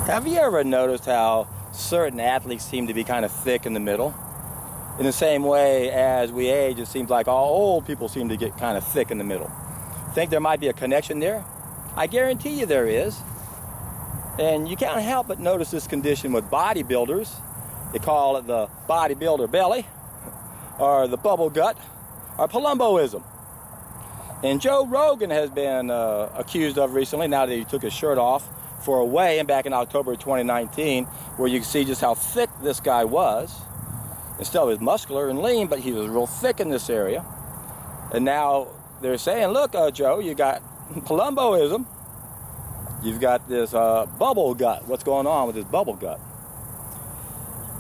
Have you ever noticed how certain athletes seem to be kind of thick in the middle? In the same way as we age, it seems like all old people seem to get kind of thick in the middle. Think there might be a connection there? I guarantee you there is. And you can't help but notice this condition with bodybuilders. They call it the bodybuilder belly, or the bubble gut, or Palumboism. And Joe Rogan has been accused of recently, now that he took his shirt off for a weigh-in back in October 2019, where you can see just how thick this guy was. And still he was muscular and lean, but he was real thick in this area. And now they're saying, look, Joe, you got Palumboism. You've got this bubble gut. What's going on with this bubble gut?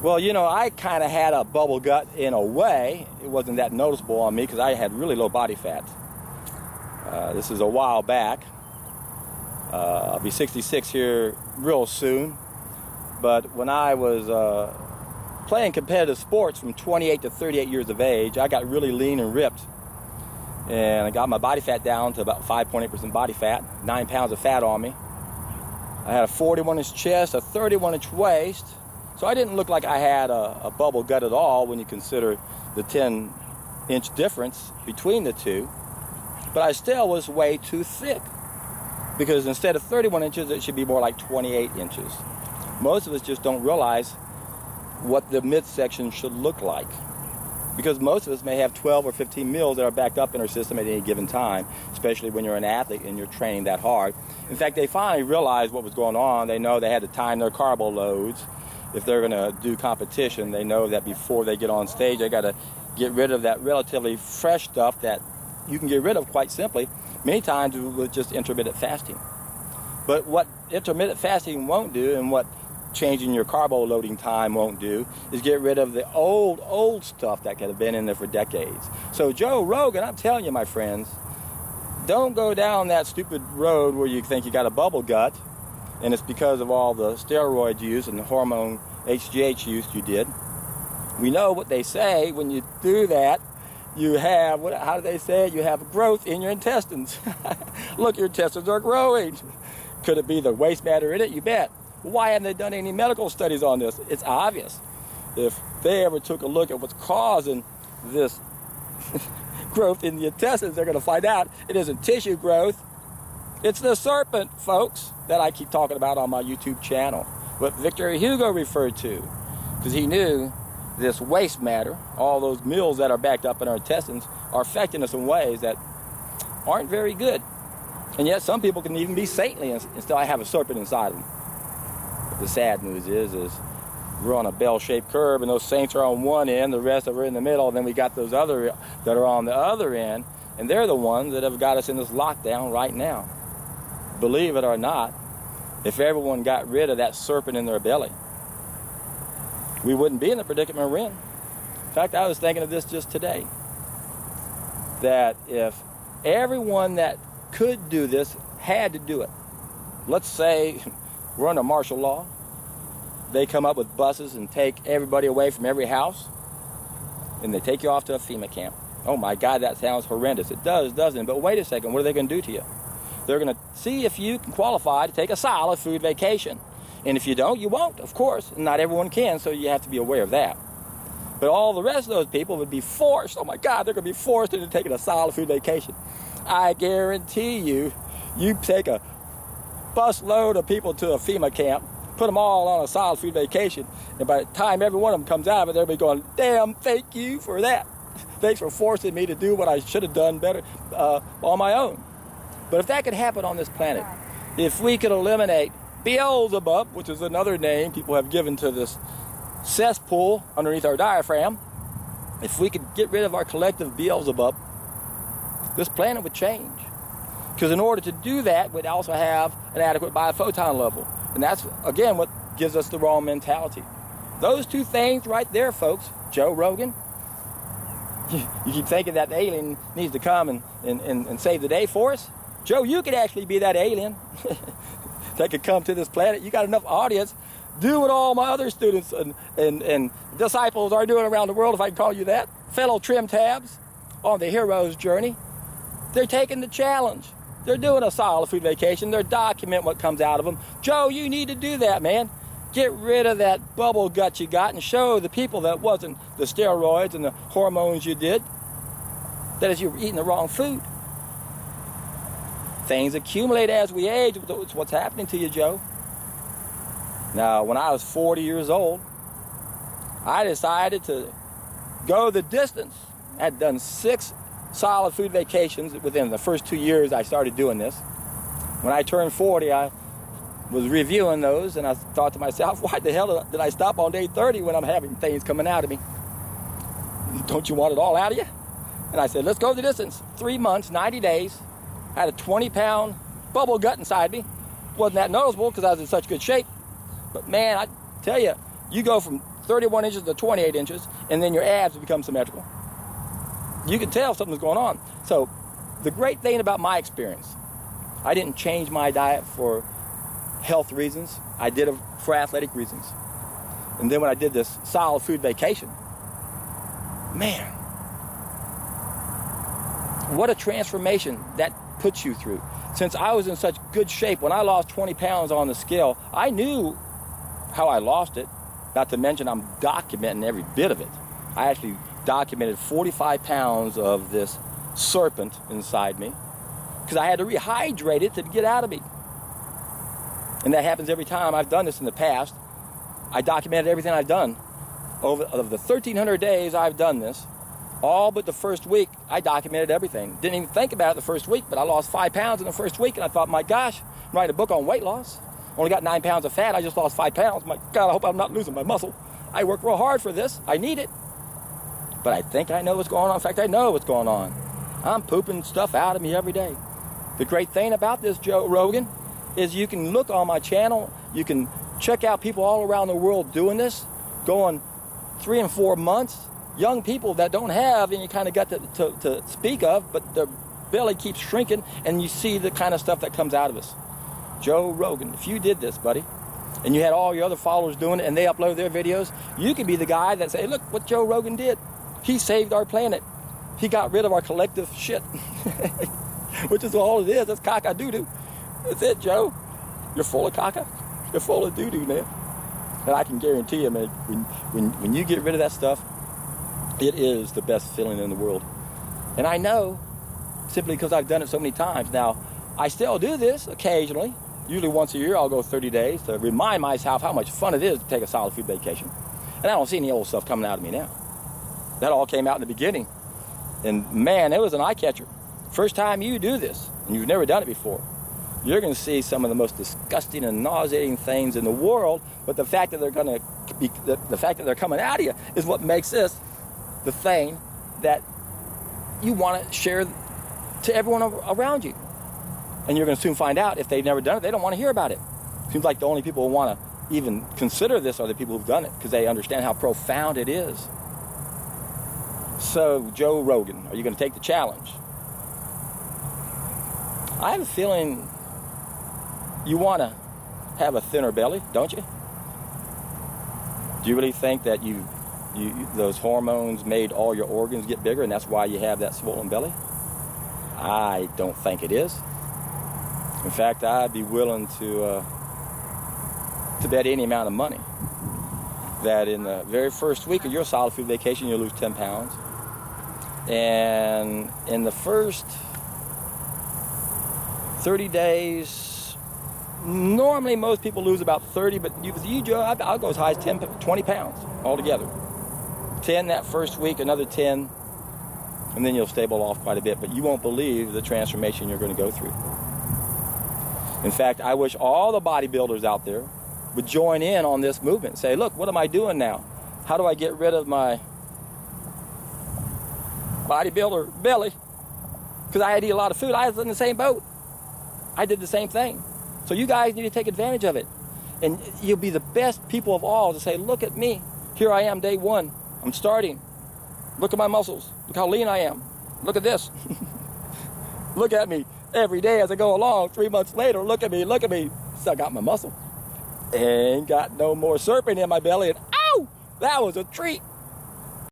Well, you know, I kind of had a bubble gut in a way. It wasn't that noticeable on me because I had really low body fat. This is a while back. I'll be 66 here real soon. But when I was playing competitive sports from 28 to 38 years of age, I got really lean and ripped. And I got my body fat down to about 5.8% body fat, 9 pounds of fat on me. I had a 41-inch chest, a 31-inch waist. So I didn't look like I had a bubble gut at all when you consider the 10-inch difference between the two. But I still was way too thick, because instead of 31 inches, it should be more like 28 inches. Most of us just don't realize what the midsection should look like, because most of us may have 12 or 15 meals that are backed up in our system at any given time, especially when you're an athlete and you're training that hard. In fact, they finally realized what was going on. They know they had to time their carbo loads. If they're going to do competition, they know that before they get on stage, they got to get rid of that relatively fresh stuff that you can get rid of quite simply, many times with just intermittent fasting. But what intermittent fasting won't do, and what changing your carbo loading time won't do, is get rid of the old stuff that could have been in there for decades. So Joe Rogan, I'm telling you, my friends, don't go down that stupid road where you think you got a bubble gut, and it's because of all the steroid use and the hormone HGH use you did. We know what they say when you do that. You have, how do they say it? You have growth in your intestines. Look, your intestines are growing. Could it be the waste matter in it? You bet. Why haven't they done any medical studies on this? It's obvious. If they ever took a look at what's causing this growth in the intestines, they're going to find out it isn't tissue growth. It's the serpent, folks, that I keep talking about on my YouTube channel. What Victor Hugo referred to, because he knew this waste matter, all those meals that are backed up in our intestines, are affecting us in ways that aren't very good. And yet some people can even be saintly and still have a serpent inside them. But the sad news is we're on a bell-shaped curve, and those saints are on one end, the rest are in the middle, and then we got those other that are on the other end, and they're the ones that have got us in this lockdown right now. Believe it or not, if everyone got rid of that serpent in their belly, we wouldn't be in the predicament we're in. In fact, I was thinking of this just today, that if everyone that could do this had to do it, let's say we're under martial law, they come up with buses and take everybody away from every house, and they take you off to a FEMA camp. Oh my God, that sounds horrendous. It does, doesn't it? But wait a second, what are they going to do to you? They're going to see if you can qualify to take a solid food vacation. And if you don't, you won't, of course. Not everyone can, so you have to be aware of that. But all the rest of those people would be forced. Oh my God, they're going to be forced into taking a solid food vacation. I guarantee you, you take a bus load of people to a FEMA camp, put them all on a solid food vacation, and by the time every one of them comes out of it, they'll be going, damn, thank you for that. Thanks for forcing me to do what I should have done better on my own. But if that could happen on this planet, if we could eliminate Beelzebub, which is another name people have given to this cesspool underneath our diaphragm, if we could get rid of our collective Beelzebub, this planet would change. Because in order to do that, we'd also have an adequate biophoton level. And that's, again, what gives us the wrong mentality. Those two things right there, folks, Joe Rogan, you keep thinking that the alien needs to come and save the day for us. Joe, you could actually be that alien that could come to this planet. You got enough audience. Do what all my other students and disciples are doing around the world, if I can call you that. Fellow trim tabs on the hero's journey. They're taking the challenge. They're doing a solid food vacation. They're documenting what comes out of them. Joe, you need to do that, man. Get rid of that bubble gut you got and show the people that wasn't the steroids and the hormones you did, that is, you're eating the wrong food. Things accumulate as we age. It's what's happening to you, Joe. Now, when I was 40 years old, I decided to go the distance. I had done 6 solid food vacations within the first 2 years I started doing this. When I turned 40, I was reviewing those, and I thought to myself, why the hell did I stop on day 30 when I'm having things coming out of me? Don't you want it all out of you? And I said, let's go the distance. 3 months, 90 days. I had a 20-pound bubble gut inside me. Wasn't that noticeable because I was in such good shape. But man, I tell you, you go from 31 inches to 28 inches, and then your abs become symmetrical. You can tell something's going on. So the great thing about my experience, I didn't change my diet for health reasons. I did it for athletic reasons. And then when I did this solid food vacation, man, what a transformation that puts you through. Since I was in such good shape, when I lost 20 pounds on the scale, I knew how I lost it. Not to mention I'm documenting every bit of it. I actually documented 45 pounds of this serpent inside me because I had to rehydrate it to get out of me. And that happens every time. I've done this in the past. I documented everything I've done. Of the 1,300 days I've done this, all but the first week, I documented everything. Didn't even think about it the first week, but I lost 5 pounds in the first week, and I thought, my gosh, I'm writing a book on weight loss. Only got 9 pounds of fat. I just lost 5 pounds. My God, I hope I'm not losing my muscle. I work real hard for this. I need it. But I think I know what's going on. In fact, I know what's going on. I'm pooping stuff out of me every day. The great thing about this, Joe Rogan, is you can look on my channel. You can check out people all around the world doing this, going 3 and 4 months. Young people that don't have any kind of gut to speak of, but their belly keeps shrinking, and you see the kind of stuff that comes out of us. Joe Rogan, if you did this, buddy, and you had all your other followers doing it, and they upload their videos, you could be the guy that say, look what Joe Rogan did. He saved our planet. He got rid of our collective shit. Which is all it is. That's caca-doo-doo. That's it, Joe. You're full of caca. You're full of doo-doo, man. And I can guarantee you, man, when you get rid of that stuff, it is the best feeling in the world. And I know, simply because I've done it so many times. Now, I still do this occasionally. Usually once a year, I'll go 30 days to remind myself how much fun it is to take a solid food vacation. And I don't see any old stuff coming out of me now. That all came out in the beginning. And man, it was an eye catcher. First time you do this, and you've never done it before, you're going to see some of the most disgusting and nauseating things in the world. But the fact that they're going to be, the fact that they're coming out of you is what makes this the thing that you want to share to everyone around you. And you're going to soon find out if they've never done it, they don't want to hear about it. Seems like the only people who want to even consider this are the people who've done it because they understand how profound it is. So, Joe Rogan, are you going to take the challenge? I have a feeling you want to have a thinner belly, don't you? Do you really think that those hormones made all your organs get bigger and that's why you have that swollen belly? I don't think it is. In fact, I'd be willing to bet any amount of money that in the very first week of your solid food vacation, you'll lose 10 pounds. And in the first 30 days, normally most people lose about 30, but you Joe, I'll go as high as 20 pounds altogether. 10 that first week, another 10, and then you'll stable off quite a bit, but you won't believe the transformation you're going to go through. In fact, I wish all the bodybuilders out there would join in on this movement. Say, look, what am I doing now? How do I get rid of my bodybuilder belly? Because I had to eat a lot of food. I was in the same boat. I did the same thing. So you guys need to take advantage of it. And you'll be the best people of all to say, look at me. Here I am, day one. I'm starting. Look at my muscles. Look how lean I am. Look at this. Look at me every day as I go along. 3 months later, look at me, look at me. Still got my muscle. Ain't got no more serpent in my belly. And ow! That was a treat.